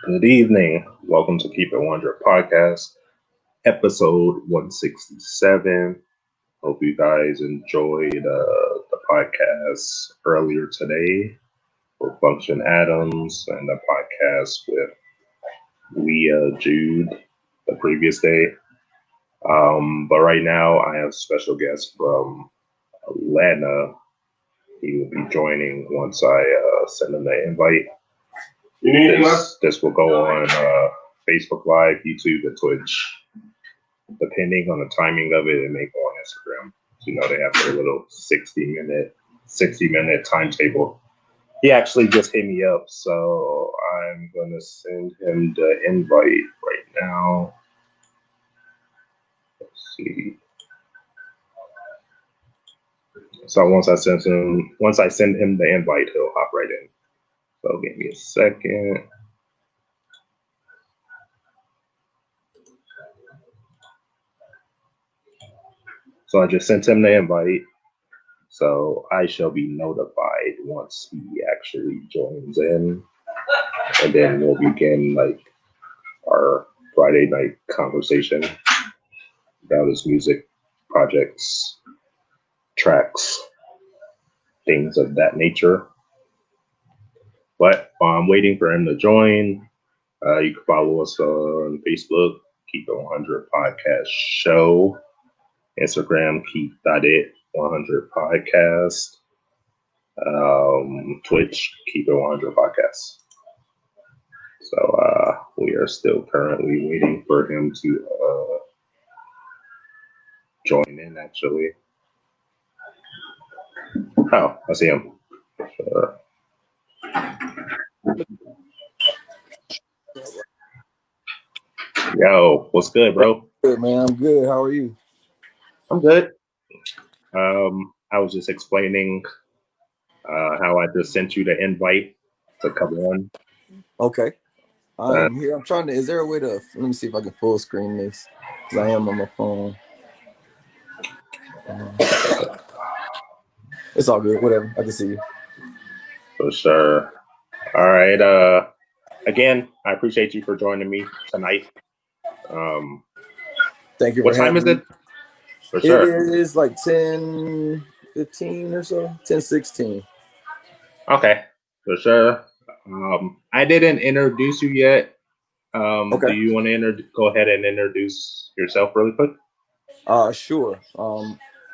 Good evening. Welcome to Keep It 100 Podcast, episode 167. Hope you guys enjoyed the podcast earlier today with Function Adams and the podcast with Leah Jude the previous day. But right now, I have special guest from Atlanta. He will be joining once I send him the invite. This will go on Facebook Live, YouTube, and Twitch. Depending on the timing of it, it may go on Instagram. You know, they have their little 60-minute timetable. He actually just hit me up, so I'm gonna send him the invite right now. Let's see. So once I send him the invite, he'll hop right in. So give me a second. So I just sent him the invite. So I shall be notified once he actually joins in. And then we'll begin like our Friday night conversation about his music projects, tracks, things of that nature. But while I'm waiting for him to join, you can follow us on Facebook, Keep It 100 Podcast Show, Instagram, Keep.it 100 Podcast, Twitch, Keep It 100 Podcast. So we are still currently waiting for him to join in, actually. Oh, I see him. Yo, what's good, bro? Good, man. I'm good. How are you? I'm good. I was just explaining how I just sent you the invite to come on. Okay. I am here. I'm trying to. Is there a way to? Let me see if I can full screen this because I am on my phone. It's all good. Whatever. I can see you. For sure. All right. Again, I appreciate you for joining me tonight. Thank you. What time is it? For sure. It is like 10:15 or so. 10:16. Okay. For sure. I didn't introduce you yet. Okay. Do you want to go ahead and introduce yourself really quick? Sure.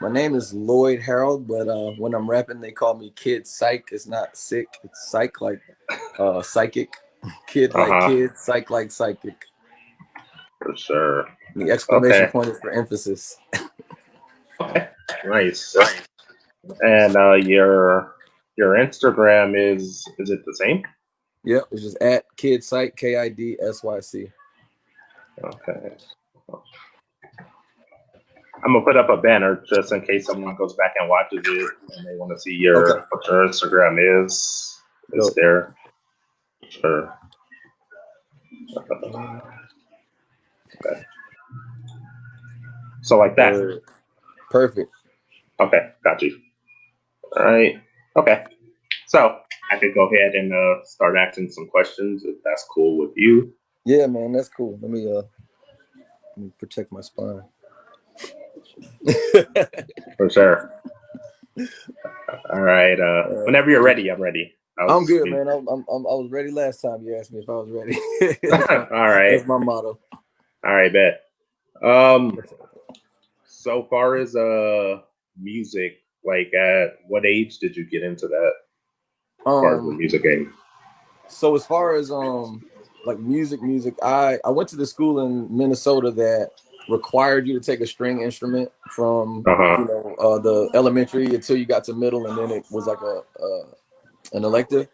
My name is Lloyd Harold, but when I'm rapping, they call me Kid Psych. It's not sick. It's psych like psychic. Kid like kid, psych like psychic. For sure. The exclamation point is for emphasis. Okay. Nice. And your Instagram is it the same? Yep, it's just at Kid Psych, KIDSYC. Okay. I'm gonna put up a banner just in case someone goes back and watches it and they want to see what your Instagram is. It's there. Sure. Okay. So like that. Perfect. Okay, got you. All right. Okay. So I could go ahead and start asking some questions if that's cool with you. Yeah, man, that's cool. Let me protect my spine. For sure. All right. Whenever you're ready, I'm ready. I'm good, man. I was ready last time you asked me if I was ready. All right. That's my motto. All right, bet. So far as music, like at what age did you get into that part of the music game? So as far as like music, I went to the school in Minnesota that required you to take a string instrument from the elementary until you got to middle, and then it was like an elective.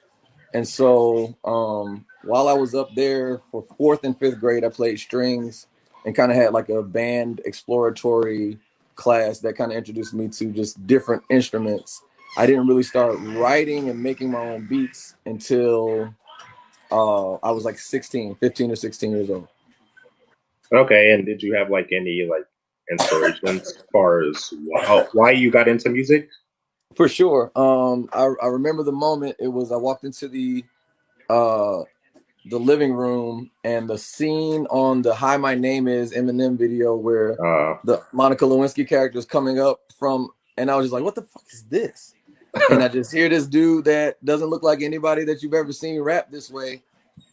And so while I was up there for 4th and 5th grade, I played strings and kind of had like a band exploratory class that kind of introduced me to just different instruments. I didn't really start writing and making my own beats until I was like 15 or 16 years old. Okay, and did you have like any like inspirations as far as why you got into music? For sure. I remember the moment. It was I walked into the the living room and the scene on the Hi My Name Is Eminem video where the Monica Lewinsky character is coming up from, and I was just like, what the fuck is this? And I just hear this dude that doesn't look like anybody that you've ever seen rap this way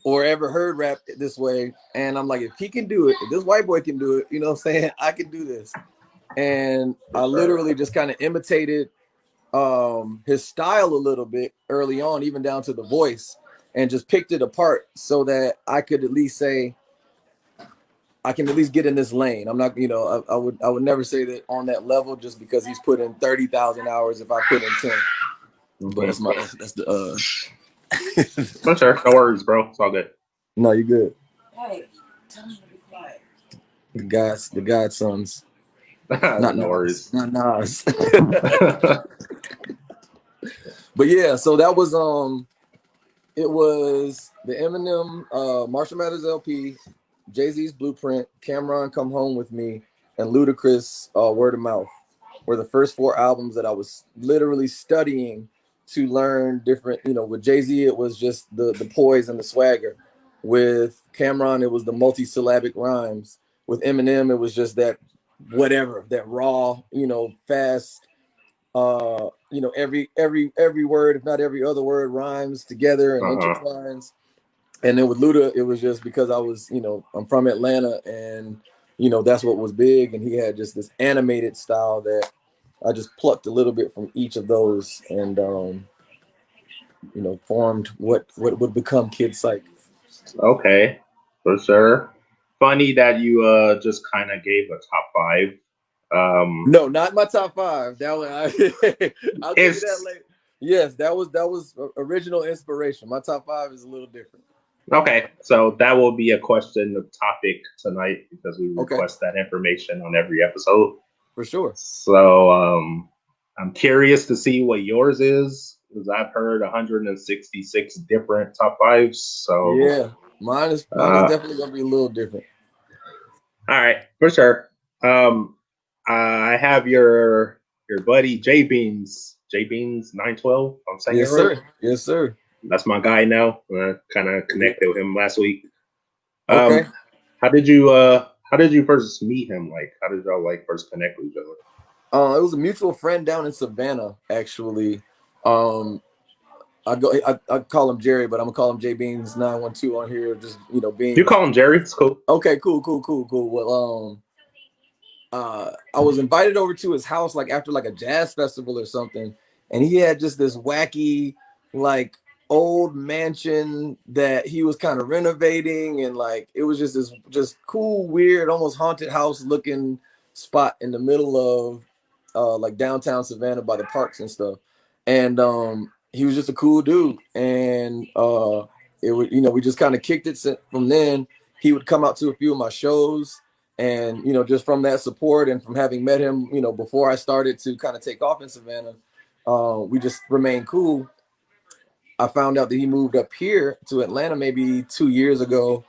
or ever heard rap this way. And I'm like, if he can do it, if this white boy can do it, you know what I'm saying? I can do this. And I literally just kind of imitated his style a little bit early on, even down to the voice, and just picked it apart so that I could at least say I can at least get in this lane. I'm not, you know, I would never say that on that level just because he's put in 30,000 hours if I put in 10. But that's the For sure. No worries, bro. It's all good. No, you're good. Hey, tell me to be quiet. The godsons. Not no Nas. worries. Not Nas. But yeah, so that was it was the Eminem Marshall Mathers LP, Jay-Z's Blueprint, Cameron Come Home With Me, and Ludacris Word of Mouth were the first 4 albums that I was literally studying to learn different, you know, with Jay-Z it was just the poise and the swagger. With Cameron it was the multi-syllabic rhymes. With Eminem it was just that whatever, that raw, you know, fast, you know, every word, if not every other word, rhymes together and intertwines. And then with Luda, it was just because I was, you know, I'm from Atlanta, and you know that's what was big, and he had just this animated style that I just plucked a little bit from each of those, and you know, formed what would become Kid Psych. Okay, for sure. Funny that you just kind of gave a top 5. No, not my top 5. That one, I'll give you that later. Yes, that was original inspiration. My top 5 is a little different. Okay, so that will be a question of topic tonight because we request that information on every episode. For sure. So I'm curious to see what yours is because I've heard 166 different top 5s. So yeah, mine is definitely gonna be a little different. All right, for sure. I have your buddy J Beans 912. I'm saying yes, it right. Sir. Yes, sir. That's my guy now. Kind of connected with him last week. Okay. How did you first meet him? Like, how did y'all like first connect with each other? It was a mutual friend down in Savannah, actually. I call him Jerry, but I'm gonna call him J Beans 912 on here. Just, you know, being You call him Jerry. It's cool. Okay, cool. Well, I was invited over to his house like after like a jazz festival or something, and he had just this wacky like old mansion that he was kind of renovating, and like it was just this just cool, weird, almost haunted house looking spot in the middle of like downtown Savannah by the parks and stuff. And he was just a cool dude, and it would, you know, we just kind of kicked it from then. He would come out to a few of my shows, and you know, just from that support and from having met him, you know, before I started to kind of take off in Savannah, we just remained cool. I found out that he moved up here to Atlanta maybe 2 years ago,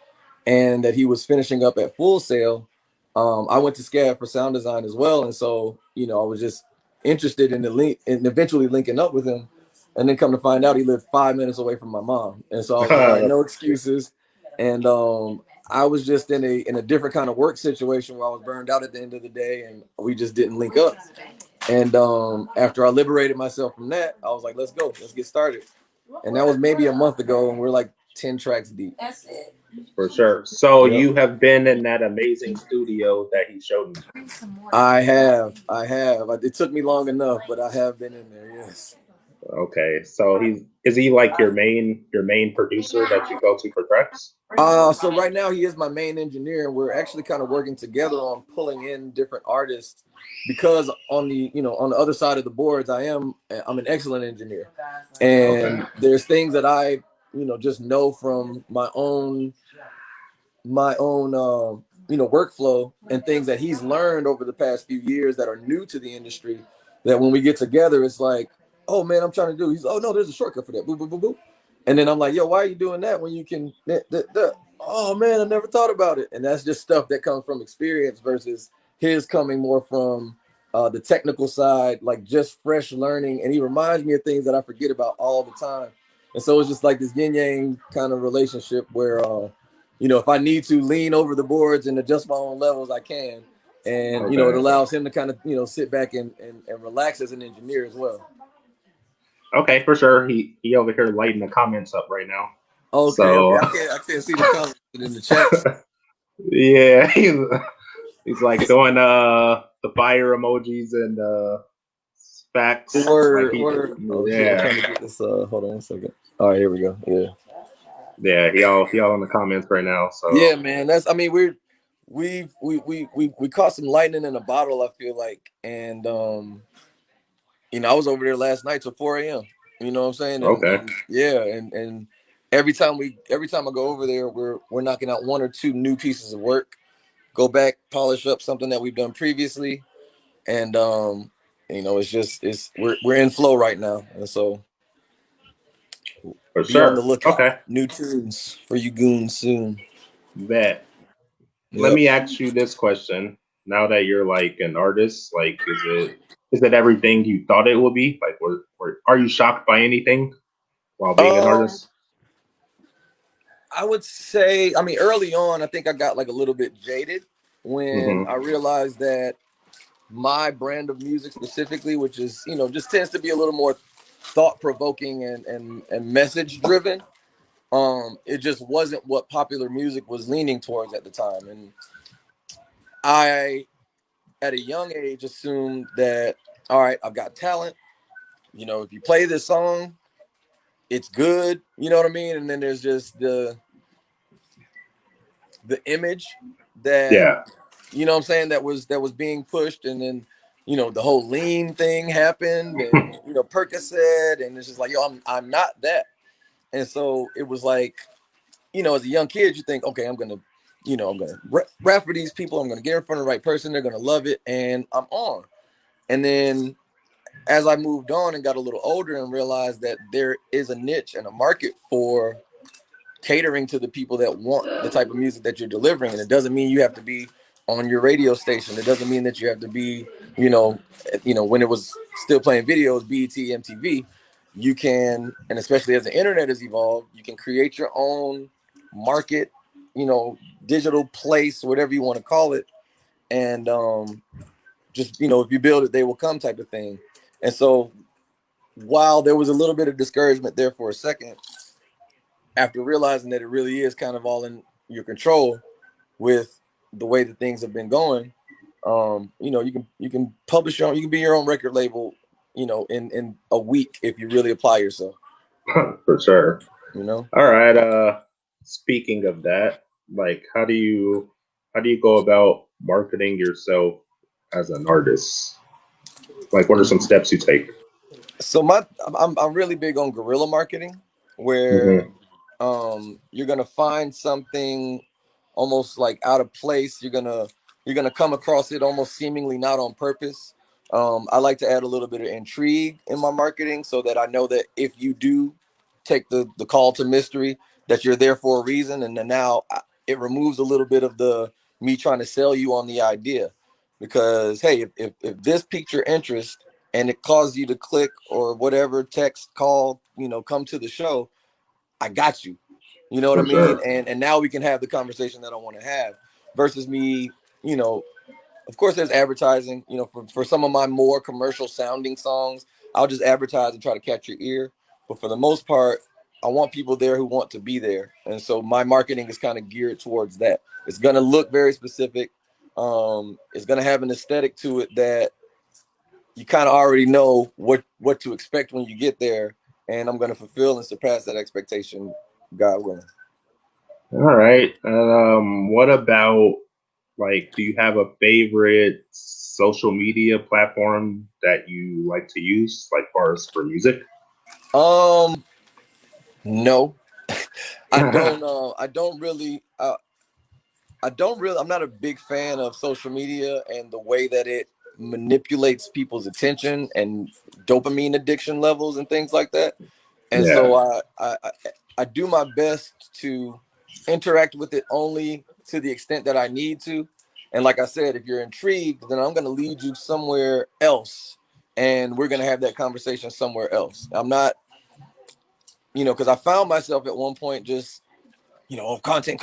and that he was finishing up at Full Sail. I went to SCAD for sound design as well, and so you know, I was just interested in the link and eventually linking up with him. And then come to find out, he lived 5 minutes away from my mom, and so I was like, all right, no excuses. And I was just in a different kind of work situation where I was burned out at the end of the day, and we just didn't link up. And after I liberated myself from that, I was like, let's go, let's get started. And that was maybe a month ago, and we're like 10 tracks deep. That's it. For sure. So you have been in that amazing studio that he showed me. I have. It took me long enough, but I have been in there. Yes. Okay, so is he like your main producer that you go to for tracks? So right now he is my main engineer, and we're actually kind of working together on pulling in different artists, because on the other side of the boards I'm an excellent engineer, and there's things that I just know from my own workflow, and things that he's learned over the past few years that are new to the industry, that when we get together it's like, oh man, I'm trying to do. He's, oh no, there's a shortcut for that. Boop, boop, boop, boop. And then I'm like, yo, why are you doing that when you can? Oh man, I never thought about it. And that's just stuff that comes from experience versus his coming more from the technical side, like just fresh learning. And he reminds me of things that I forget about all the time. And so it's just like this yin yang kind of relationship where, if I need to lean over the boards and adjust my own levels, I can. And, Okay. it allows him to kind of, sit back and relax as an engineer as well. Okay, for sure. He over here lighting the comments up right now. Okay. So I can't see the comments in the chat. yeah, he's like doing the fire emojis and facts. Like Word. Oh shit! I'm yeah, trying to get this. Hold on 1 second. All right, here we go. Yeah. yeah. He all in the comments right now. So Yeah, man. We caught some lightning in a bottle, I feel like. And I was over there last night till 4 a.m. You know what I'm saying? okay, And yeah, and every time I go over there, we're knocking out one or two new pieces of work, go back, polish up something that we've done previously. And we're in flow right now. And so for be on the sure. lookout. Okay, New tunes for you goons soon. bet. Let Yep. me ask you this question. Now that you're like an artist, like is it everything you thought it would be? Like, are you shocked by anything while being an Um, artist? I would say, early on, I think I got like a little bit jaded when I Mm-hmm. realized that my brand of music specifically, which is, just tends to be a little more thought provoking and message driven. It just wasn't what popular music was leaning towards at the time. And I, at a young age, assumed that, all right, I've got talent. If you play this song, it's good. You know what I mean? And then there's just the image that, Yeah, what I'm saying, that was being pushed. And then, the whole lean thing happened, and Percocet, and it's just like, yo, I'm not that. And so it was like, as a young kid, you think, okay, I'm gonna rap for these people. I'm gonna get in front of the right person. They're gonna love it, and I'm on. And then as I moved on and got a little older and realized that there is a niche and a market for catering to the people that want the type of music that you're delivering. And it doesn't mean you have to be on your radio station. It doesn't mean that you have to be, when it was still playing videos, BET, MTV. You can, and especially as the internet has evolved, you can create your own market, digital place, whatever you want to call it. And just, if you build it, they will come type of thing. And so while there was a little bit of discouragement there for a second, after realizing that it really is kind of all in your control with the way that things have been going, you can publish your own, you can be your own record label, in a week if you really apply yourself. for sure. You know. All right. Speaking of that, like, how do you go about marketing yourself as an artist? Like, what are some steps you take? So I'm really big on guerrilla marketing, where Mm-hmm. you're gonna find something almost like out of place. You're gonna come across it almost seemingly not on purpose. I like to add a little bit of intrigue in my marketing so that I know that if you do take the call to mystery, that you're there for a reason. And then now it removes a little bit of the me trying to sell you on the idea, because hey, if this piqued your interest and it caused you to click or whatever, text, call, come to the show, I got you. You know what I For mean? sure. And now we can have the conversation that I want to have versus me, you know, of course there's advertising, for some of my more commercial sounding songs, I'll just advertise and try to catch your ear. But for the most part, I want people there who want to be there. And so my marketing is kind of geared towards that. It's going to look very specific. It's going to have an aesthetic to it that you kind of already know what to expect when you get there, and I'm going to fulfill and surpass that expectation, God willing. All right. What about like, do you have a favorite social media platform that you like to use, like far as for music? Um, no, I don't. I'm not a big fan of social media and the way that it manipulates people's attention and dopamine addiction levels and things like that. And Yeah, so I do my best to interact with it only to the extent that I need to. And like I said, if you're intrigued, then I'm going to lead you somewhere else, and we're going to have that conversation somewhere else. because I found myself at one point just, content,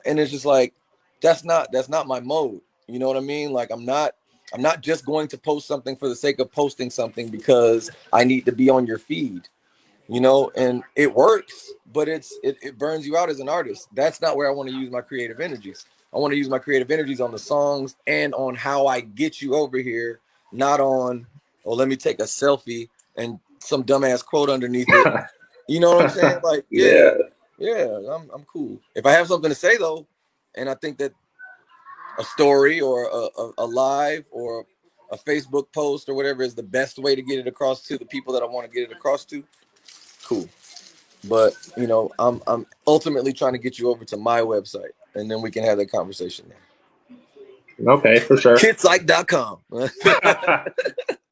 and it's just like that's not my mode. You know what I mean? Like I'm not just going to post something for the sake of posting something because I need to be on your feed. And it works, but it burns you out as an artist. That's not where I want to use my creative energies. I want to use my creative energies on the songs and on how I get you over here, not on, oh, let me take a selfie and some dumbass quote underneath it. You know what I'm saying? Like, Yeah. I'm cool. If I have something to say though, and I think that a story or a live or a Facebook post or whatever is the best way to get it across to the people that I want to get it across to, cool. But I'm ultimately trying to get you over to my website, and then we can have that conversation there. Okay, for sure. Kitspsych.com.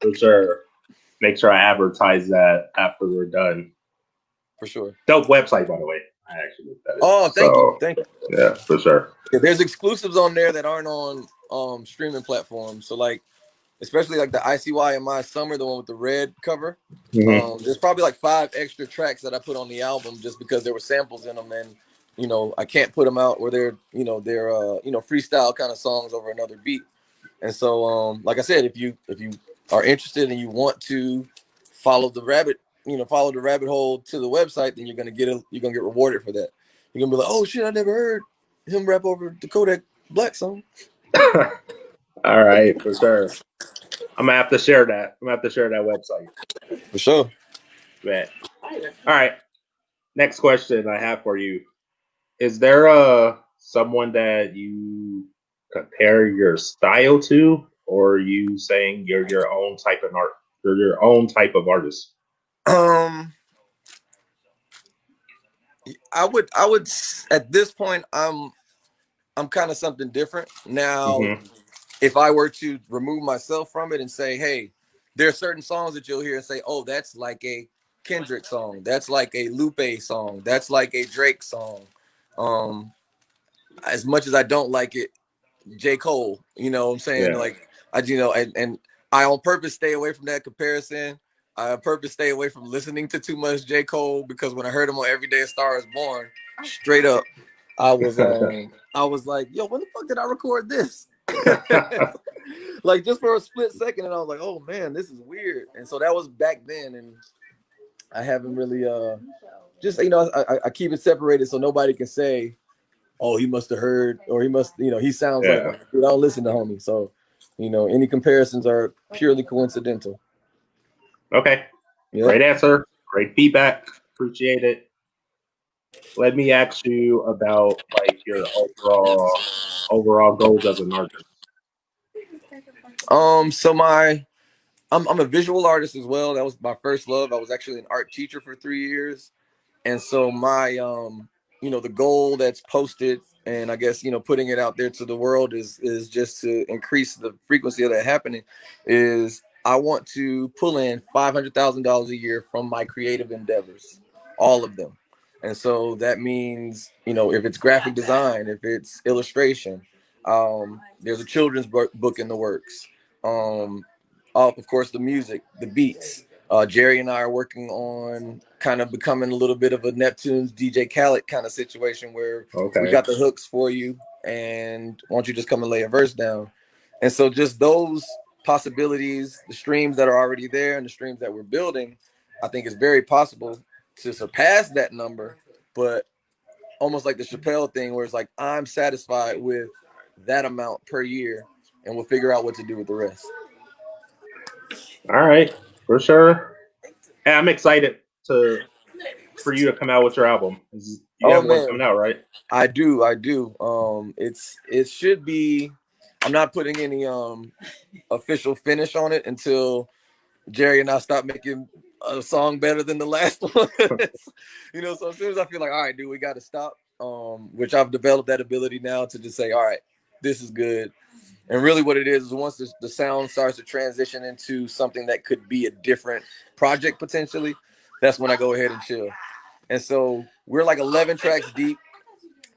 For sure. Make sure I advertise that after we're done. For sure. Dope website, by the way. I actually looked at it. Oh, thank you. Yeah, for sure. Yeah, there's exclusives on there that aren't on streaming platforms. So like, especially like the ICY in My Summer, the one with the red cover. Mm-hmm. There's probably like 5 extra tracks that I put on the album just because there were samples in them, and I can't put them out where they're freestyle kind of songs over another beat. And so like I said, if you are interested and you want to follow the rabbit hole to the website, then you're gonna get rewarded for that. You're gonna be like, oh shit, I never heard him rap over the Kodak Black song. All right, for sure. I'm gonna have to share that. I'm gonna have to share that website. For sure. Man. All right. Next question I have for you. Is there someone that you compare your style to, or are you saying you're your own type of art? You're your own type of artist. I would at this point I'm kind of something different. Now, Mm-hmm. if I were to remove myself from it and say, hey, there are certain songs that you'll hear and say, oh, that's like a Kendrick song, that's like a Lupe song, that's like a Drake song. As much as I don't like it, J. Cole, you know what I'm saying? Yeah. Like and I on purpose stay away from that comparison. I on purpose stay away from listening to too much J. Cole, because when I heard him on Every Day a Star Is Born, straight up, I was like, yo, when the fuck did I record this? Like just for a split second, and I was like, oh man, this is weird. And so that was back then, and I haven't really just I keep it separated so nobody can say, oh, he must have heard, or he must, he sounds like, dude, I don't listen to homie. So, any comparisons are purely coincidental. Okay. Yeah. Great answer. Great feedback. Appreciate it. Let me ask you about like your overall goals as an artist. So I'm a visual artist as well. That was my first love. I was actually an art teacher for 3 years. And so my the goal that's posted, and I guess putting it out there to the world is just to increase the frequency of that happening, is I want to pull in $500,000 a year from my creative endeavors, all of them. And so that means, if it's graphic design, if it's illustration, there's a children's book in the works, of course the music, the beats. Jerry and I are working on kind of becoming a little bit of a Neptune's DJ Khaled kind of situation, where we got the hooks for you, and why don't you just come and lay a verse down? And so just those possibilities, the streams that are already there and the streams that we're building, I think it's very possible to surpass that number, but almost like the Chappelle thing, where it's like, I'm satisfied with that amount per year, and we'll figure out what to do with the rest. All right, for sure. Hey, I'm excited for you to come out with your album. You have one coming out, right? I do. It should be. I'm not putting any official finish on it until Jerry and I stop making a song better than the last one. So as soon as I feel like, all right, dude, we got to stop. Which I've developed that ability now to just say, all right, this is good. And really what it is once the sound starts to transition into something that could be a different project potentially, that's when I go ahead and chill. And so we're like 11 tracks deep,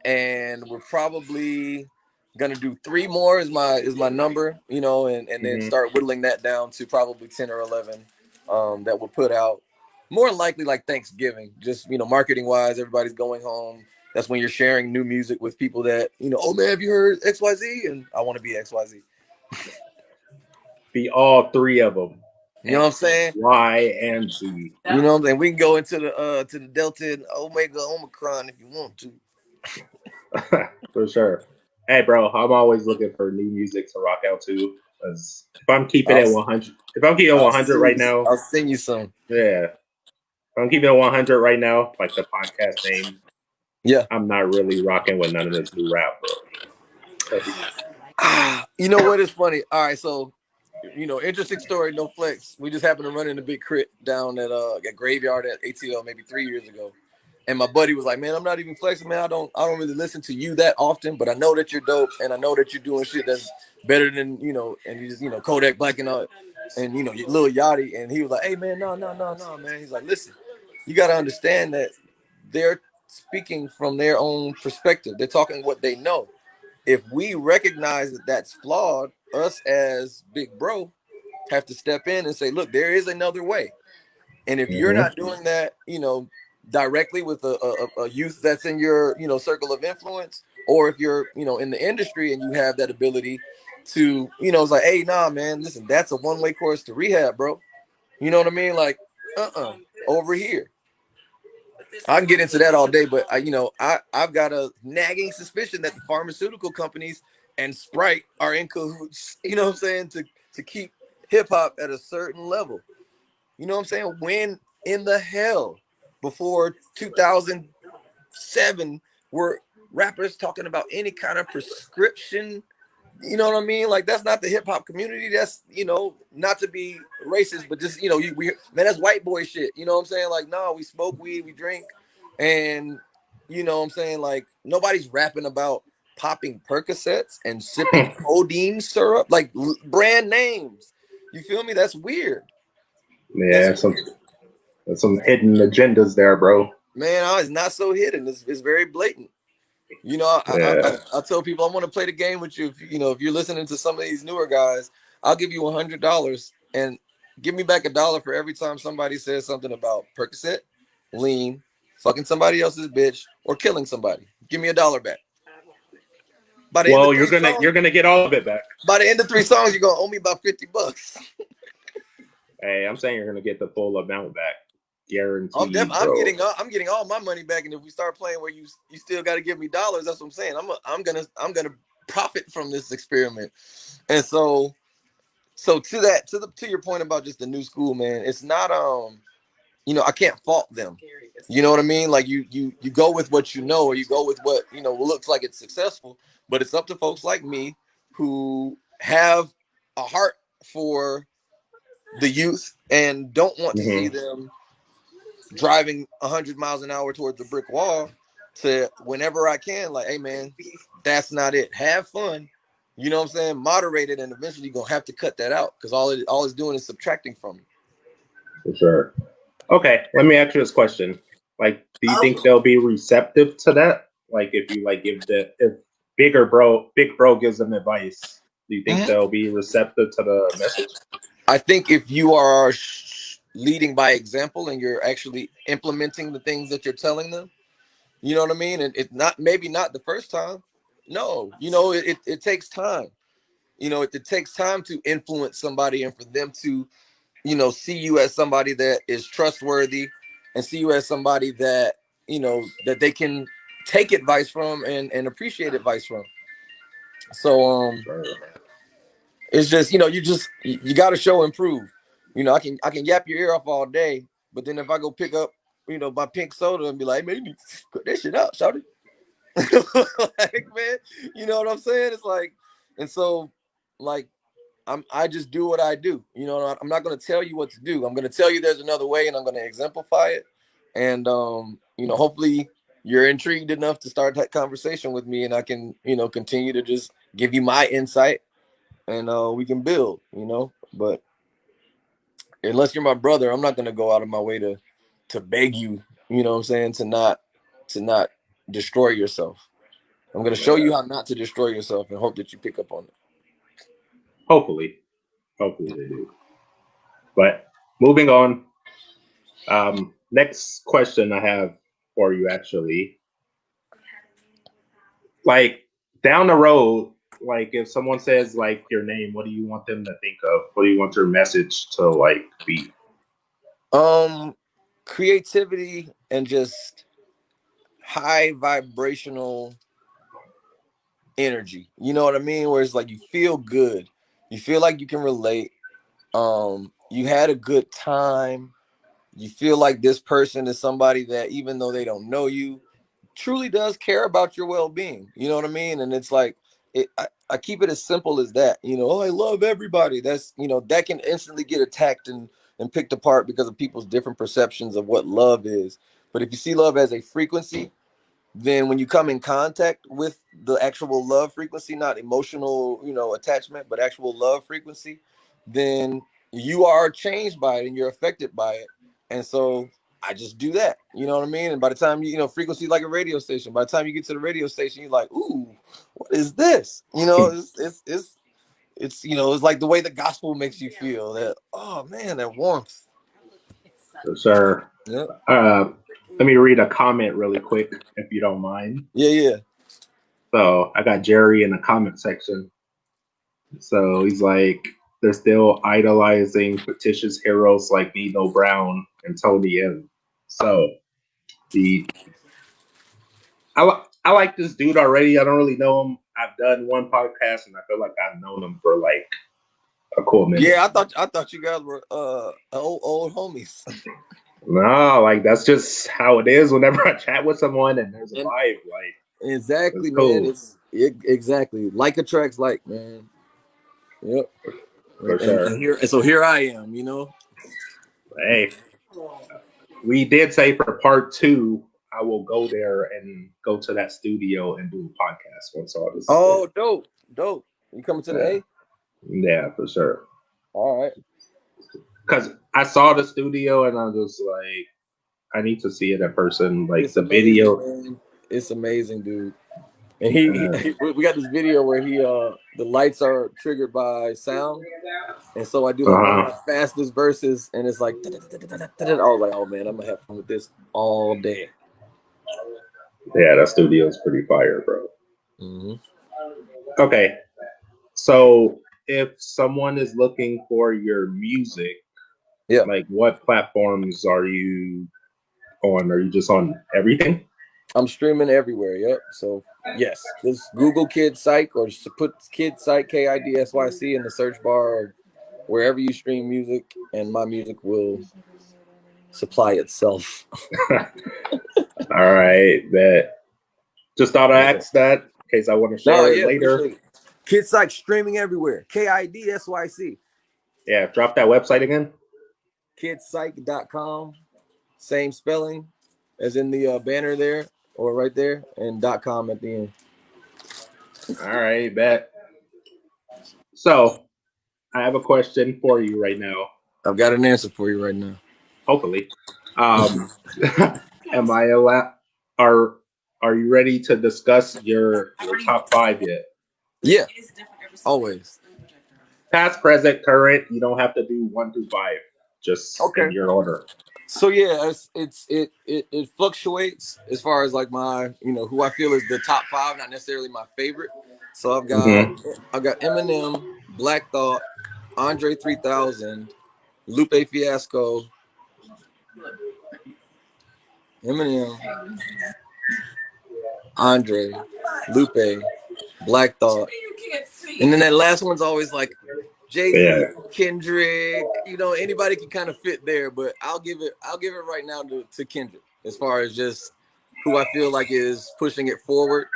and we're probably gonna do 3 more is my number, and then start whittling that down to probably 10 or 11 that we'll put out. more likely like Thanksgiving, just marketing wise, everybody's going home. That's when you're sharing new music with people that oh man, have you heard XYZ? And I want to be XYZ. Be all three of them. You know what I'm saying? Y and Z. You know what I'm saying? We can go into the Delta and Omega Omicron if you want to. For sure. Hey, bro, I'm always looking for new music to rock out to. Because if I'm keeping it 100, if I'm keeping it 100 right now, I'll sing you some. Yeah, if I'm keeping it 100 right now, like the podcast name. Yeah, I'm not really rocking with none of this new rap, bro. You know what is funny? All right, so interesting story. No flex. We just happened to run in a big crit down at Graveyard at ATL maybe 3 years ago. And my buddy was like, "Man, I'm not even flexing, man. I don't really listen to you that often, but I know that you're dope, and I know that you're doing shit that's better than and you just Kodak Black and all, and Lil Yachty." And he was like, "Hey, man, no, man." He's like, "Listen, you got to understand that they're speaking from their own perspective. They're talking what they know. If we recognize that that's flawed, us as big bro have to step in and say, look, there is another way. And if you're not doing that, directly with a youth that's in your, circle of influence, or if you're, in the industry and you have that ability to, it's like, hey, nah, man, listen, that's a one-way course to rehab, bro. You know what I mean? Like, over here. I can get into that all day, but I've got a nagging suspicion that the pharmaceutical companies and Sprite are in cahoots, you know what I'm saying, to keep hip hop at a certain level. You know what I'm saying? When in the hell before 2007 were rappers talking about any kind of prescription? You know what I mean? Like, that's not the hip hop community. That's, not to be racist, but just, that's white boy shit. You know what I'm saying? Like, no, we smoke weed, we drink, and you know what I'm saying? Like, nobody's rapping about popping Percocets and sipping codeine syrup, like brand names. You feel me? That's weird. Yeah, That's weird. some hidden agendas there, bro. Man, it's not so hidden. It's very blatant. I tell people I want to play the game with you. If you're listening to some of these newer guys, I'll give you $100 and give me back $1 for every time somebody says something about Percocet, lean, fucking somebody else's bitch, or killing somebody. Give me $1 back. By the end of you're gonna get all of it back. By the end of 3 songs, you're gonna owe me about $50. Hey, I'm saying you're gonna get the full amount back. Guaranteed, I'm getting all my money back, and if we start playing where you still got to give me dollars, that's what I'm saying. I'm gonna profit from this experiment. And so to your point about just the new school, man, it's not I can't fault them. You know what I mean? Like you go with what you know, or you go with what looks like it's successful, but it's up to folks like me who have a heart for the youth and don't want to see them driving 100 miles an hour towards the brick wall, to whenever I can, like, hey man, that's not it. Have fun. You know what I'm saying? Moderate it, and eventually you're gonna have to cut that out, because all it's doing is subtracting from you. For sure. Okay, let me ask you this question. Like, do you think they'll be receptive to that? Like, if you if big bro gives them advice, do you think they'll be receptive to the message? I think if you are leading by example and you're actually implementing the things that you're telling them, you know what I mean? And it's maybe not the first time. No, it takes time. It takes time to influence somebody and for them to, see you as somebody that is trustworthy, and see you as somebody that, that they can take advice from and appreciate advice from. So, it's just, you got to show and prove. I can yap your ear off all day, but then if I go pick up, my pink soda and be like, man, you need to put that shit out, shout it. Like, man, you know what I'm saying? It's like, and so, like, I just do what I do. I'm not going to tell you what to do. I'm going to tell you there's another way, and I'm going to exemplify it. And hopefully you're intrigued enough to start that conversation with me, and I can, continue to just give you my insight, and we can build. But unless you're my brother, I'm not going to go out of my way to beg you. You know what I'm saying? To not destroy yourself. I'm going to show you how not to destroy yourself, and hope that you pick up on it. Hopefully they do. But moving on, Next question I have for you, actually, like down the road, like if someone says like your name, what do you want them to think of? What do you want your message to like be? Creativity and just high vibrational energy. You know what I mean? Where it's like you feel good, you feel like you can relate. You had a good time. You feel like this person is somebody that, even though they don't know you, truly does care about your well-being. You know what I mean? And it's like I keep it as simple as that. Oh, I love everybody. That's that can instantly get attacked and picked apart because of people's different perceptions of what love is. But if you see love as a frequency, then when you come in contact with the actual love frequency, not emotional, attachment, but actual love frequency, then you are changed by it and you're affected by it. And so I just do that, you know what I mean? And by the time frequency like a radio station, by the time you get to the radio station, you're like, ooh, what is this? It's it's like the way the gospel makes you feel, that, oh man, that warmth. Sir, Yep. let me read a comment really quick, if you don't mind. Yeah. So I got Jerry in the comment section. So he's like, they're still idolizing fictitious heroes like Nino Brown and Tony M. So I like this dude already. I don't really know him. I've done one podcast and I feel like I've known him for like a cool minute. Yeah, I thought you guys were old homies. No, like that's just how it is whenever I chat with someone and there's a vibe. Like, exactly, cool. man. Exactly like attracts like, man. Yep. For sure. And so here I am, Hey, we did say for part 2, I will go there and go to that studio and do a podcast once all this. Oh, dope. You coming to the A? Yeah, for sure. All right. Because I saw the studio and I was like, I need to see it in person. Like it's the amazing, video, man. It's amazing, dude. And we got this video where the lights are triggered by sound, and so I do like one of my fastest verses, and it's like I was like, oh man, I'm gonna have fun with this all day. Yeah, that studio is pretty fire, bro. Mm-hmm. Okay, so if someone is looking for your music, yeah, like what platforms are you on? Are you just on everything? I'm streaming everywhere. Yep. So yes, just Google Kid Psych or just put Kid Psych KIDSYC in the search bar or wherever you stream music, and my music will supply itself. All right, that just thought I asked that in case I want to share it later. Kid Psych streaming everywhere. KIDSYC. Yeah, drop that website again. Kidpsych.com. Same spelling as in the banner there or right there, and .com at the end. All right, bet. So I have a question for you right now. I've got an answer for you right now. Hopefully. Am I allowed? Are you ready to discuss your top 5 yet? Yeah, always. Past, present, current. You don't have to do 1 through 5. Just in your order. So yeah, it fluctuates as far as like my who I feel is the top 5, not necessarily my favorite. So I've got Eminem, Black Thought, Andre 3000, Lupe Fiasco, Eminem, Andre, Lupe, Black Thought, and then that last one's always like Jay-Z, Kendrick. Anybody can kind of fit there, but I'll give it right now to Kendrick as far as just who I feel like is pushing it forward.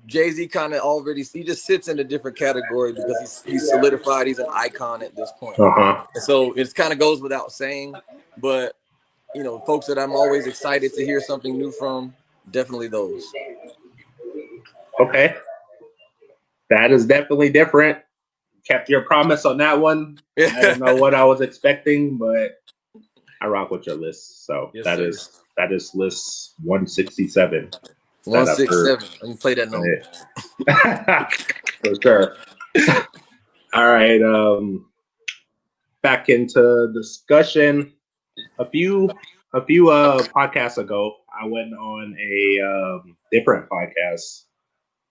Jay-Z kind of already, he just sits in a different category because he's solidified. He's an icon at this point. And so it kind of goes without saying, but folks that I'm always excited to hear something new from, definitely those. Okay. That is definitely different. Kept your promise on that one. I don't know what I was expecting, but I rock with your list. So yes, that is list 167. 167. Let me play that number. For sure. All right. Back into discussion. a few podcasts ago, I went on a different podcast.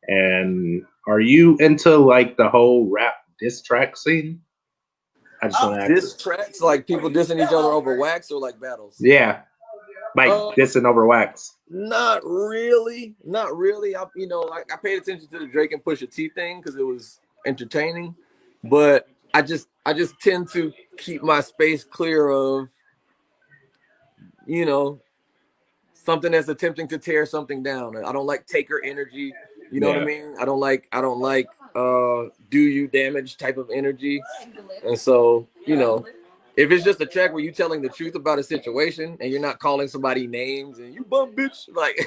And are you into like the whole rap diss track scene? I just want to ask Diss this. tracks, like people dissing each other over wax, or like battles? Yeah, like Uh, dissing over wax. Not really, not really. I paid attention to the Drake and Pusha T thing because it was entertaining, but I just tend to keep my space clear of, you know, something that's attempting to tear something down. I don't like taker energy. You know what I Yeah. mean? I don't like do you damage type of energy. And so, if it's just a track where you telling the truth about a situation and you're not calling somebody names and you bum bitch, like,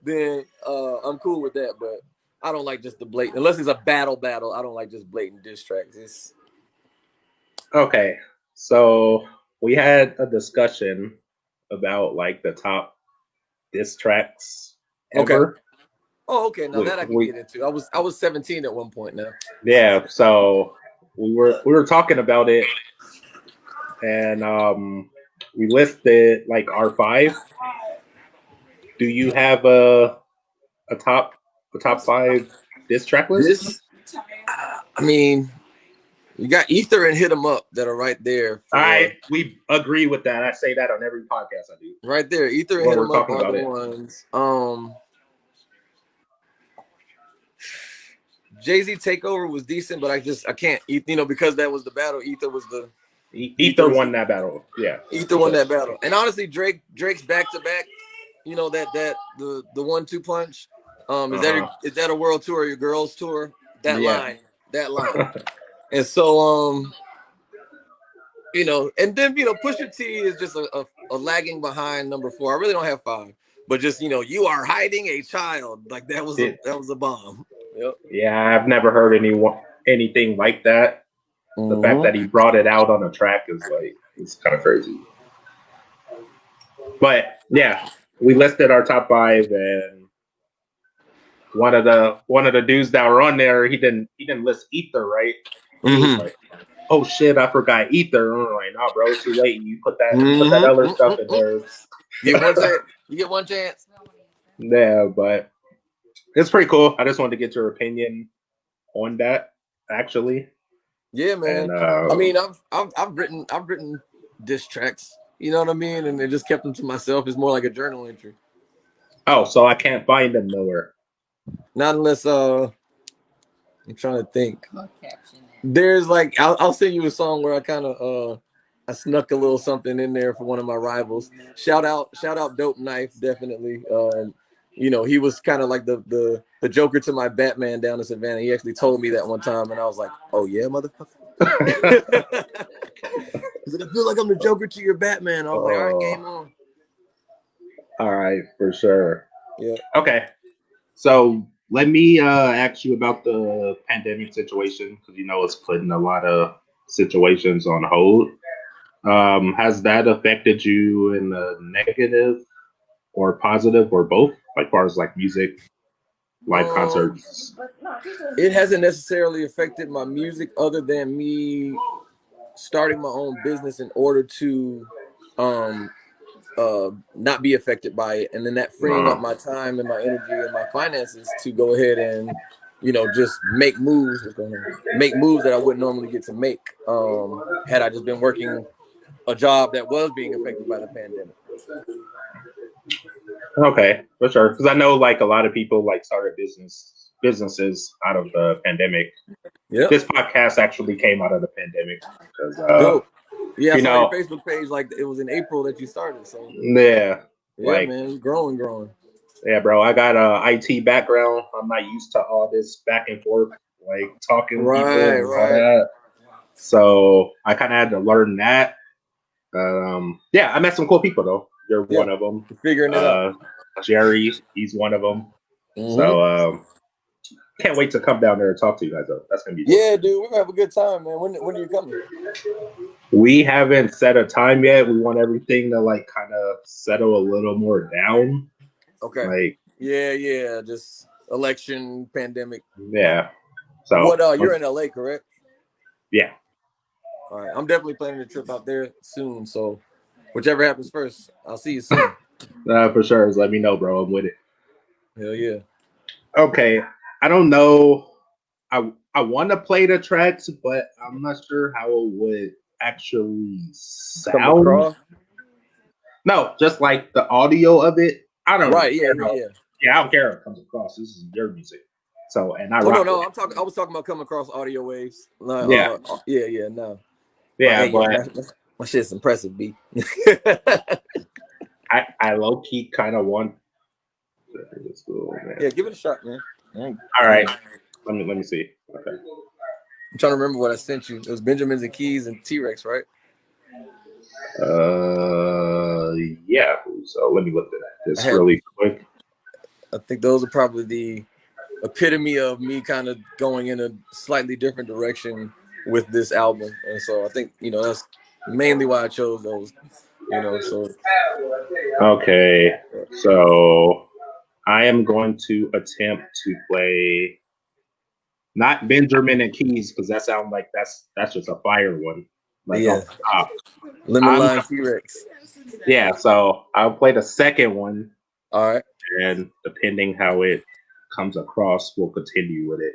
then I'm cool with that. But I don't like just the blatant, unless it's a battle. I don't like just blatant diss tracks. Okay. So we had a discussion about like the top diss tracks Okay. ever. Oh, okay. Now that I can We get into. I was 17 at one point now. yeah. So we were talking about it, and we listed like our five. Do you have a top five diss track list? This, I mean, you got Ether and Hit 'em Up that are right there We agree with that. I say that on every podcast I do right there. Ether and when Hit we're 'em Up talking are the about it. ones. Jay-Z Takeover was decent, but I can't, because that was the battle. Ether Ether was won that battle. Yeah, Ether for won sure. that battle. And honestly, Drake's back to back, that the 1-2 punch. Is that Uh is that a world tour or your girls tour? huh. That Yeah. line, that line. And so and then Pusha T is just a lagging behind number 4. I really don't have 5, but just you are hiding a child, like that was a bomb. Yep. Yeah, I've never heard anything like that. The fact that Mm-hmm. he brought it out on a track is like it's kind of crazy. But yeah, we listed our top five, and one of the dudes that were on there, he didn't list Ether, right? He was Mm-hmm. like, "Oh shit, I forgot Ether." And I'm like, "Nah, bro, it's too late. You put that other Mm-hmm. stuff in Mm-hmm. there." You get one chance. You get one chance. Yeah, but it's pretty cool. I just wanted to get your opinion on that, actually. Yeah, And man. I mean, I've written diss tracks. You know what I mean? And I just kept them to myself. It's more like a journal entry. oh, so I can't find them nowhere. Not unless I'm trying to think. There's like I'll send you a song where I kind of I snuck a little something in there for one of my rivals. Shout out Dope Knife, definitely. He was kind of like the Joker to my Batman down in Savannah. He actually told me that one time, and I was like, "Oh yeah, motherfucker." He's like, "I feel like I'm the Joker to your Batman." I was like, "All right, game on." All right, for sure. Yeah. Okay, so let me ask you about the pandemic situation because it's putting a lot of situations on hold. Has that affected you in a negative or positive or both, like far as like music, live Um, concerts? it hasn't necessarily affected my music, other than me starting my own business in order to um not be affected by it, and then that freeing up Uh, my time and my energy and my finances to go ahead and just make moves that I wouldn't normally get to make had I just been working a job that was being affected by the pandemic. okay, for sure. Because I know like a lot of people like started businesses out of the pandemic. Yep. This podcast actually came out of the pandemic because Dope. Yeah, I you saw your know Facebook page, like it was in April that you started. So yeah, yeah, like man, growing. yeah, bro. I got a IT background. I'm not used to all this back and forth, like talking to people Right, and all right. that. So I kind of had to learn that. Yeah, I met some cool people though. You're Yeah, one of them. you're figuring it out. Jerry, he's one of them. Mm-hmm. So can't wait to come down there and talk to you guys though. That's gonna be dope. Yeah, dude, we're gonna have a good time, man. When are you coming? We haven't set a time yet. We want everything to like kind of settle a little more down. Okay. Like Yeah. Just election, pandemic. yeah. So What? You're in LA, correct? yeah. All right. I'm definitely planning a trip out there soon. So Whichever happens first. I'll see you soon. For sure. Just let me know, bro. I'm with it. Hell yeah. Okay. I don't know. I want to play the tracks, but I'm not sure how it would actually Come sound. across. No, just like the audio of it. I don't Right. care Yeah. Yeah. how. Yeah. Yeah, I don't care how it comes across. This is your music. So, and I Oh no, rock with no. I was talking about coming across audio waves. Like, it. Yeah, yeah, yeah. No. But yeah, hey, yeah, but my shit's impressive, B. I low key kind of want. Yeah, give it a shot, man. All right, let me see. Okay. I'm trying to remember what I sent you. It was Benjamins and Keys and T-Rex, right? Yeah. So let me look at this I really quick. think those are probably the epitome of me kind of going in a slightly different direction with this album, and so I think that's mainly why I chose those. So Okay, so I am going to attempt to play not Benjamin and Keys because that sounds like that's just a fire one, like yeah, off the top. Lemon I'm Lime T-Rex. Yeah, so I'll play the second one, All right, and depending how it comes across, we'll continue with it.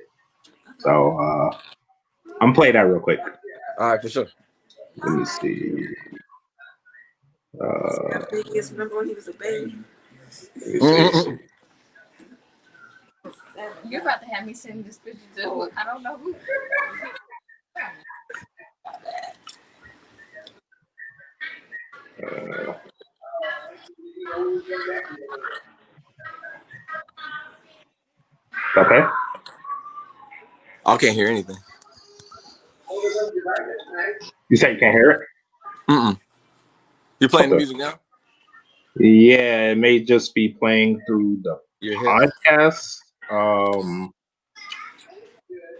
So I'm playing that real quick. all right, for sure. Let me see. Remember when he was a baby? Let me see. You're about to have me send this picture to I don't know who. Okay. I can't hear anything. You say you can't hear it? You're playing the Okay. music now? Yeah, it may just be playing through the Your podcast.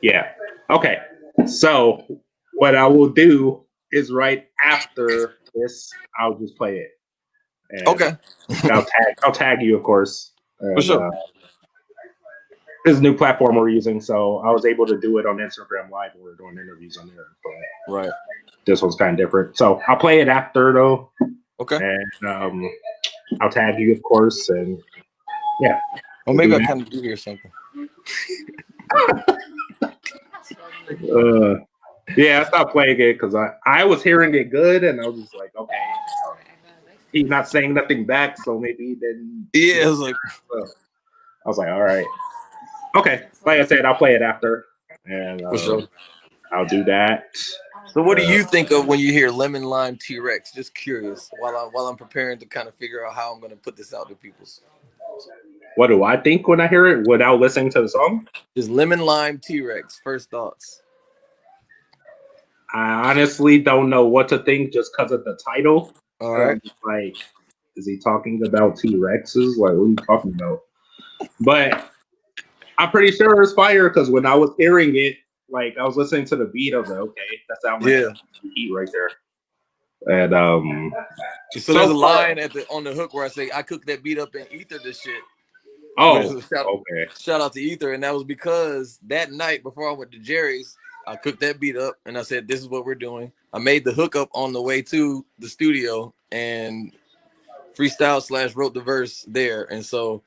Yeah. Okay. So what I will do is right after this, I'll just play it, and Okay, I'll tag you, of course. for And sure. this is a new platform we're using, so I was able to do it on Instagram Live. We were doing interviews on there, but Right. this one's kind of different. So I'll play it after though, Okay. and I'll tag you, of course, and yeah. Well, maybe I kind of do hear something. Yeah, I stopped playing it because I was hearing it good, and I was just like, okay, he's not saying nothing back, so maybe he didn't. Yeah, it was like. I was like, all right, okay. Like I said, I'll play it after, and For sure. I'll do that. So, what do you think of when you hear Lemon Lime T-Rex? Just curious. While I'm preparing to kind of figure out how I'm going to put this out to people. What do I think when I hear it without listening to the song? Just Lemon Lime T-Rex. First thoughts. I honestly don't know what to think just because of the title. All right. Like, is he talking about T-Rexes? Like, what are you talking about? But I'm pretty sure it's fire because when I was hearing it, like I was listening to the beat of it. Okay, that sounds like a heat right there. And so there's a line on the hook where I say I cooked that beat up and ether this shit. Oh, okay. Shout out to Ether, and that was because that night before I went to Jerry's, I cooked that beat up and I said, "This is what we're doing." I made the hookup on the way to the studio and freestyle / wrote the verse there, and so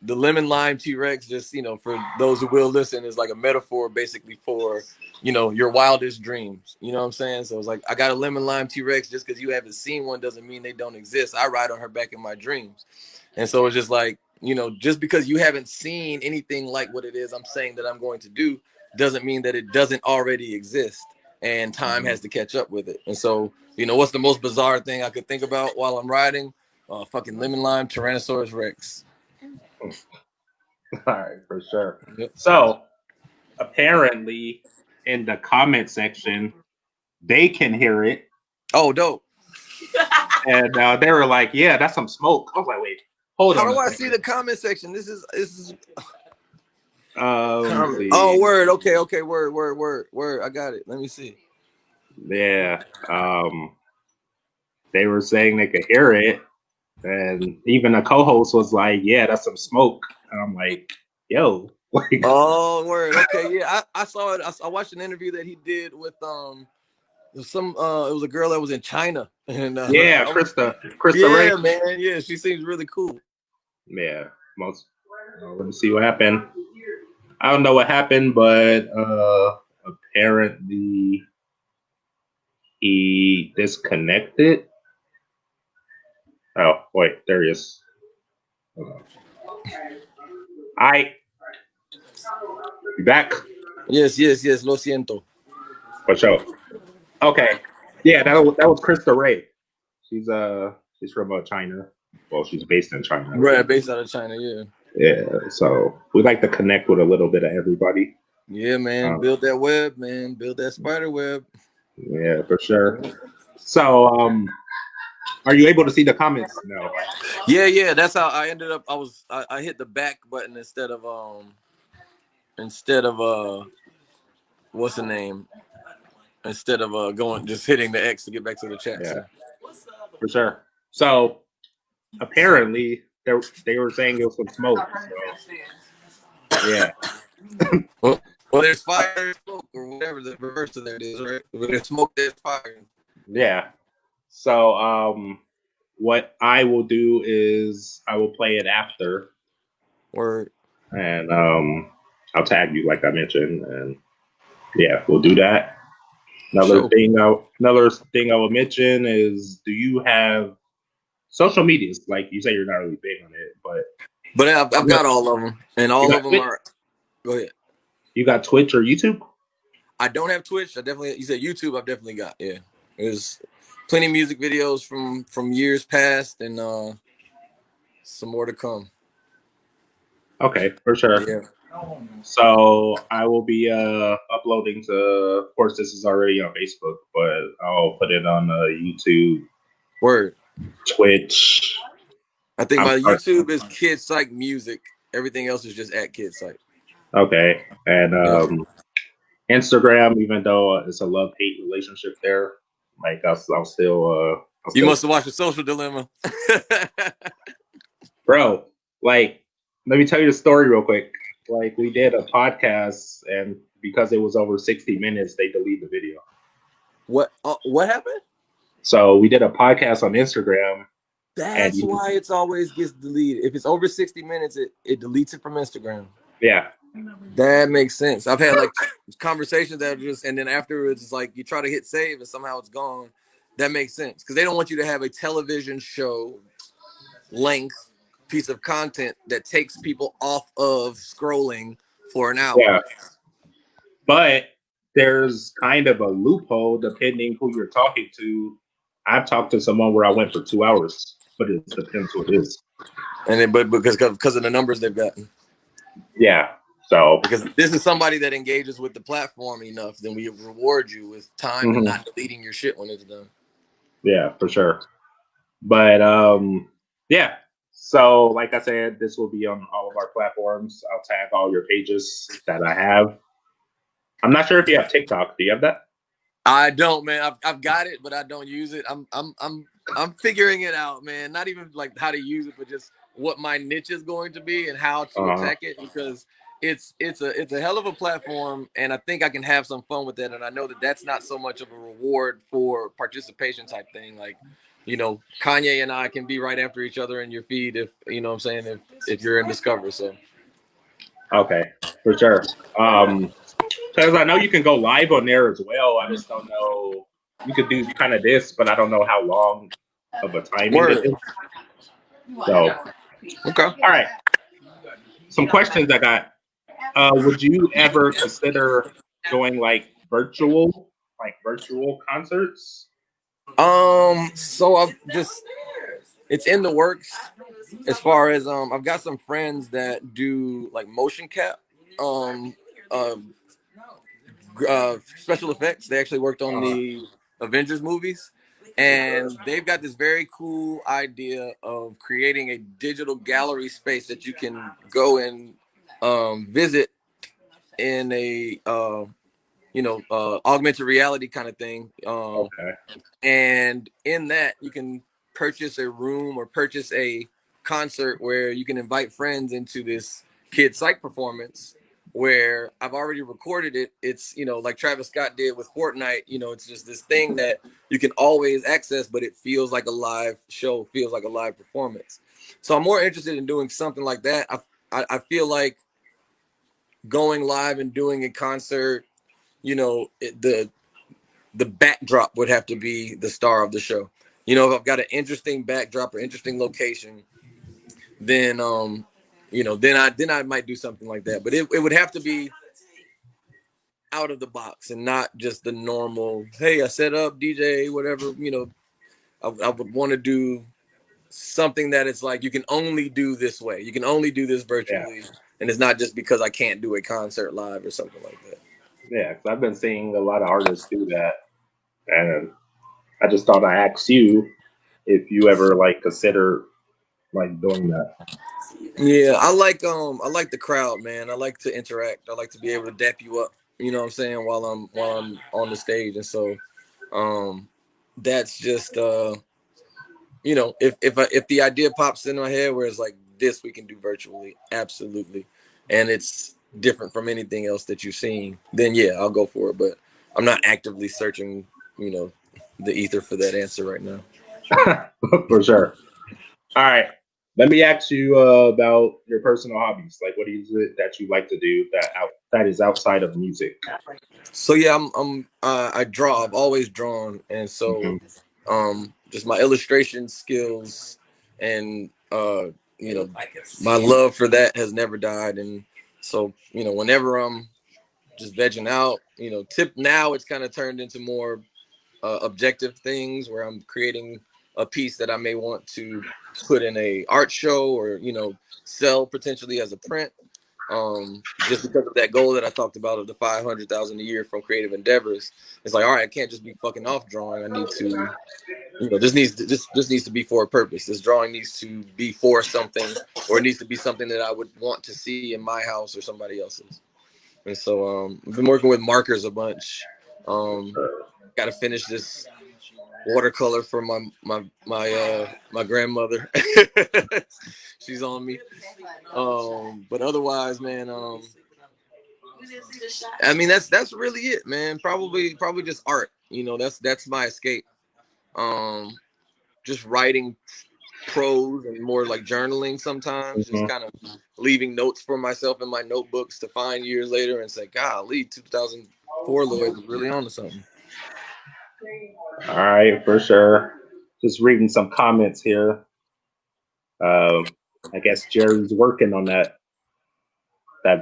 the Lemon Lime T-Rex, just for those who will listen, is like a metaphor basically for your wildest dreams. You know what I'm saying? So it's like I got a Lemon Lime T-Rex. Just because you haven't seen one doesn't mean they don't exist. I ride on her back in my dreams, and so it's just like just because you haven't seen anything like what it is I'm saying that I'm going to do doesn't mean that it doesn't already exist, and time has to catch up with it. And so what's the most bizarre thing I could think about while I'm riding? Fucking Lemon Lime Tyrannosaurus Rex. All right, for sure. Yep. So apparently, in the comment section, they can hear it. Oh, dope. And they were like, "Yeah, that's some smoke." I was like, "Wait, hold on." How do I see the comment section? This is. Oh, word. Okay. Word. I got it. Let me see. Yeah. They were saying they could hear it, and even the co-host was like, "Yeah, that's some smoke." And I'm like, "Yo." Oh, word. Okay, yeah, I saw it. I watched an interview that he did with it was a girl that was in China, and Yeah, Krista Ray. yeah, man, yeah, she seems really cool. Yeah, let me see what happened. I don't know what happened, but apparently he disconnected. Oh wait, there he is. I back. Yes, lo siento. For sure. Okay. Yeah, that was Krista Ray. She's from China. Well, she's based in China. Right, based out of China, yeah. Yeah, so we like to connect with a little bit of everybody. Yeah, man, build that web, man, build that spider web. Yeah, for sure. So, are you able to see the comments? No. Yeah, that's how I ended up. I hit the back button instead of what's the name? Instead of going just hitting the X to get back to the chat. Yeah, So. for sure. So apparently they were saying it was some smoke. So yeah. Well, there's fire, there's smoke, or whatever the reverse of that is, right? When there's smoke, there's fire. Yeah. So what I will do is I will play it after. Word. And I'll tag you like I mentioned, and yeah, we'll do that. Another thing I will mention is, do you have social medias? Like you say, you're not really big on it, but I've got all of them, and all of them Twitch? are. Go ahead. You got Twitch or YouTube? I don't have Twitch. You said YouTube. I've definitely got. Yeah, there's plenty of music videos from years past, and some more to come. Okay, for sure. Yeah. So I will be uploading to. Of course, this is already on Facebook, but I'll put it on YouTube. Word. Twitch. I think my YouTube is Kid Psych Music. Everything else is just at Kid Psych. Okay, and Instagram, even though it's a love-hate relationship there, like I'll still. You must have watched The Social Dilemma. Bro, like, let me tell you the story real quick. Like, we did a podcast, and because it was over 60 minutes, they deleted the video. What happened? So we did a podcast on Instagram. That's why it's always gets deleted. If it's over 60 minutes, it deletes it from Instagram. Yeah. That makes sense. I've had like conversations that are just, and then afterwards, it's like you try to hit save and somehow it's gone. That makes sense because they don't want you to have a television show length piece of content that takes people off of scrolling for an hour. Yeah. But there's kind of a loophole depending who you're talking to. I've talked to someone where I went for 2 hours, but it depends who it is. And then, but because of the numbers they've gotten. Yeah. So because this is somebody that engages with the platform enough, then we reward you with time and not deleting your shit when it's done. Yeah, for sure. But yeah. So like I said, this will be on all of our platforms. I'll tag all your pages that I have. I'm not sure if you have TikTok. Do you have that? I don't, man. I've got it, but I don't use it. I'm figuring it out, man. Not even like how to use it, but just what my niche is going to be and how to attack it, because it's a hell of a platform, and I think I can have some fun with it. And I know that that's not so much of a reward for participation type thing. Like, you know, Kanye and I can be right after each other in your feed if you know what I'm saying, if you're in Discover. So okay, for sure. Because I know you can go live on there as well. I just don't know. You could do kind of this, but I don't know how long of a timing it is. So, okay. All right. Some questions I got. Would you ever consider doing like virtual concerts? So I've just, it's in the works as far as I've got some friends that do like motion cap special effects. They actually worked on the Avengers movies, and they've got this very cool idea of creating a digital gallery space that you can go and visit in a augmented reality kind of thing. Okay. And in that, you can purchase a room or purchase a concert where you can invite friends into this Kid Psych performance where I've already recorded it. It's, like Travis Scott did with Fortnite, it's just this thing that you can always access, but it feels like a live show, feels like a live performance. So I'm more interested in doing something like that. I feel like going live and doing a concert, the backdrop would have to be the star of the show. If I've got an interesting backdrop or interesting location, then then I might do something like that. But it would have to be out of the box and not just the normal, hey, I set up, DJ, whatever. I would want to do something that it's like you can only do this way. You can only do this virtually. Yeah. And it's not just because I can't do a concert live or something like that. Yeah, because I've been seeing a lot of artists do that. And I just thought I asked you if you ever consider doing that. Yeah, I like the crowd, man. I like to interact. I like to be able to dap you up, you know what I'm saying, while I'm on the stage. And so that's just if the idea pops in my head where it's like this we can do virtually, absolutely. And it's different from anything else that you've seen, then yeah, I'll go for it. But I'm not actively searching, the ether for that answer right now. For sure. All right. Let me ask you about your personal hobbies. What is it that you like to do that is outside of music? So yeah, I draw. I've always drawn, and so just my illustration skills and my love for that has never died. And so whenever I'm just vegging out, now it's kind of turned into more objective things where I'm creating a piece that I may want to put in a art show or sell potentially as a print, just because of that goal that I talked about of the 500,000 a year from creative endeavors. It's like, all right, I can't just be fucking off drawing. I need to, this needs to be for a purpose. This drawing needs to be for something, or it needs to be something that I would want to see in my house or somebody else's. And so I've been working with markers a bunch. Got to finish this watercolor for my grandmother. She's on me. But otherwise, man, I mean that's really it, man. Probably just art. That's my escape. Just writing prose and more like journaling sometimes, just kind of leaving notes for myself in my notebooks to find years later and say, golly, 2004 Lloyd was really on to something. All right, for sure. Just reading some comments here. I guess Jerry's working on that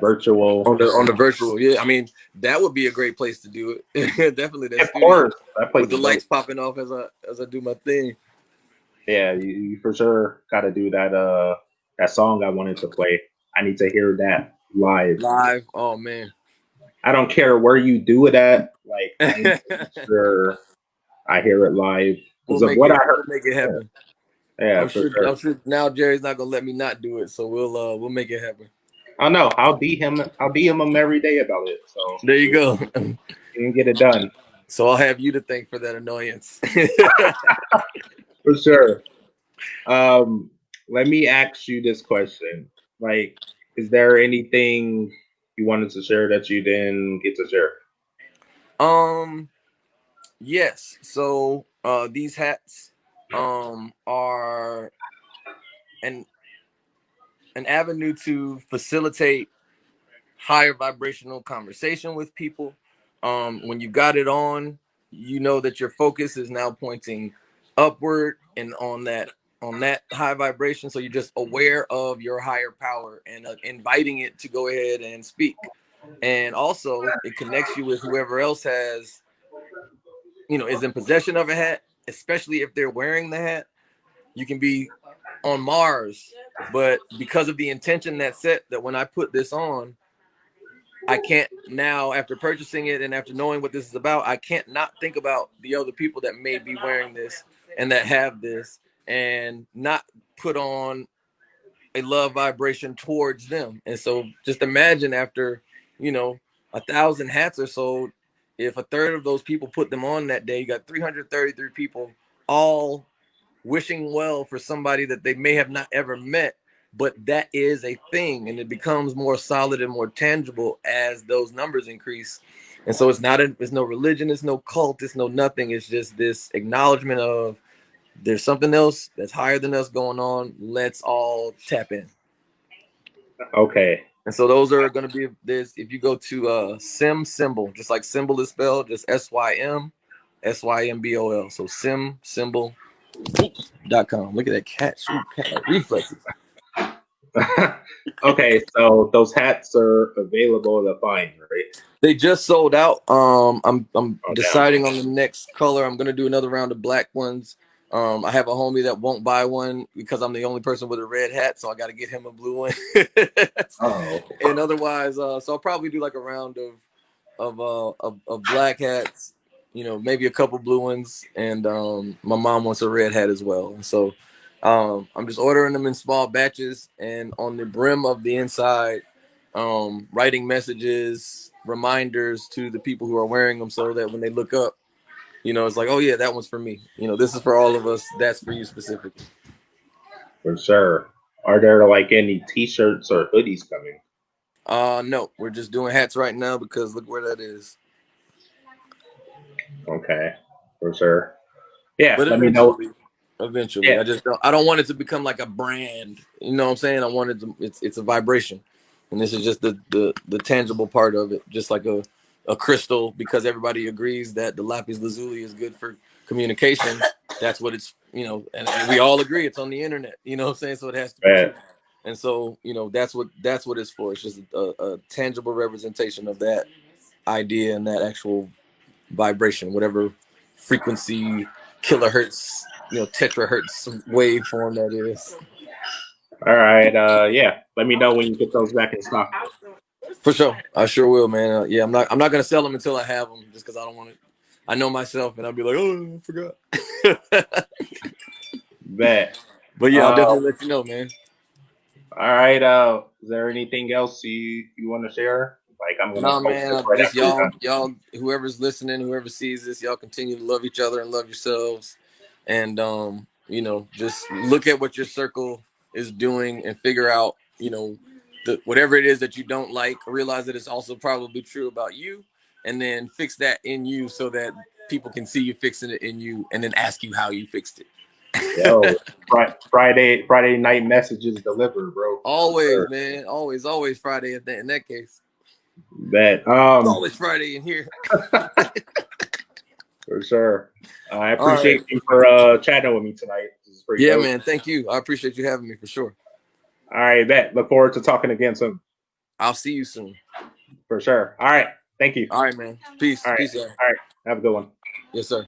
virtual on the virtual. Yeah, I mean that would be a great place to do it. Definitely that of studio course, that with the lights popping off as I do my thing. Yeah, you for sure got to do that song I wanted to play. I need to hear that live. Oh man, I don't care where you do it at. I need to make sure I hear it live because of what I heard. We'll make it happen. Yeah, I'm sure now Jerry's not gonna let me not do it, so we'll make it happen. I know. I'll DM him every day about it. So there you go. You can get it done. So I'll have you to thank for that annoyance. For sure. Let me ask you this question. Is there anything you wanted to share that you didn't get to share? Yes. So these hats are an avenue to facilitate higher vibrational conversation with people. When you got it on, you know that your focus is now pointing upward and on that high vibration. So you're just aware of your higher power and inviting it to go ahead and speak. And also it connects you with whoever else is in possession of a hat, especially if they're wearing the hat. You can be on Mars, but because of the intention that's set, that when I put this on, I can't now, after purchasing it and after knowing what this is about, I can't not think about the other people that may be wearing this and that have this, and not put on a love vibration towards them. And so just imagine after 1,000 hats are sold, if a third of those people put them on that day, you got 333 people all wishing well for somebody that they may have not ever met, but that is a thing, and it becomes more solid and more tangible as those numbers increase. And so it's no religion, it's no cult, it's no nothing. It's just this acknowledgement of there's something else that's higher than us going on. Let's all tap in. Okay. And so those are going to be this. If you go to symbol, just like symbol is spelled, just SYMBOL. So symbol.com. Look at that cat. Shoot, cat reflexes. Okay, so those hats are available to find, right? They just sold out. I'm deciding on the next color. I'm gonna do another round of black ones. I have a homie that won't buy one because I'm the only person with a red hat, so I got to get him a blue one. And otherwise, so I'll probably do like a round of black hats. You know, maybe a couple blue ones, and my mom wants a red hat as well. So I'm just ordering them in small batches, and on the brim of the inside, writing messages, reminders to the people who are wearing them, so that when they look up, you know, it's like, oh yeah, that one's for me. You know, this is for all of us. That's for you specifically. For sure. Are there like any T-shirts or hoodies coming? No, we're just doing hats right now because look where that is. Okay, for sure. Yeah, But let me know. Eventually, Yeah. I don't want it to become like a brand. You know what I'm saying? I want it to. It's a vibration, and this is just the tangible part of it, just like a crystal, because everybody agrees that the lapis lazuli is good for communication. That's what it's, you know, and we all agree it's on the internet. You know what I'm saying? So it has to be true. And so, you know, that's what it's for. It's just a tangible representation of that idea and that actual vibration, whatever frequency, kilohertz, you know, terahertz waveform that is. All right. Yeah. Let me know when you get those back in stock. For sure, I sure will, man. Yeah, I'm not gonna sell them until I have them, just because I don't want it. I know myself, and I'll be like, oh, I forgot. Bet. But yeah, I'll definitely let you know, man. All right. Is there anything else you want to share? Like, I'm gonna post Man, this right just after y'all, whoever's listening, whoever sees this, y'all continue to love each other and love yourselves, and you know, just look at what your circle is doing and figure out, you know, whatever it is that you don't like, realize that it's also probably true about you, and then fix that in you so that people can see you fixing it in you, and then ask you how you fixed it. Yo, Friday night messages delivered, bro. Always, man, always Friday in that case. Bet. It's always Friday in here. For sure. I appreciate you for chatting with me tonight. This is pretty dope. Man. Thank you. I appreciate you having me for sure. All right, bet. Look forward to talking again soon. I'll see you soon. For sure. All right. Thank you. All right, man. Peace. All right. Peace, y'all. All right. Have a good one. Yes, sir.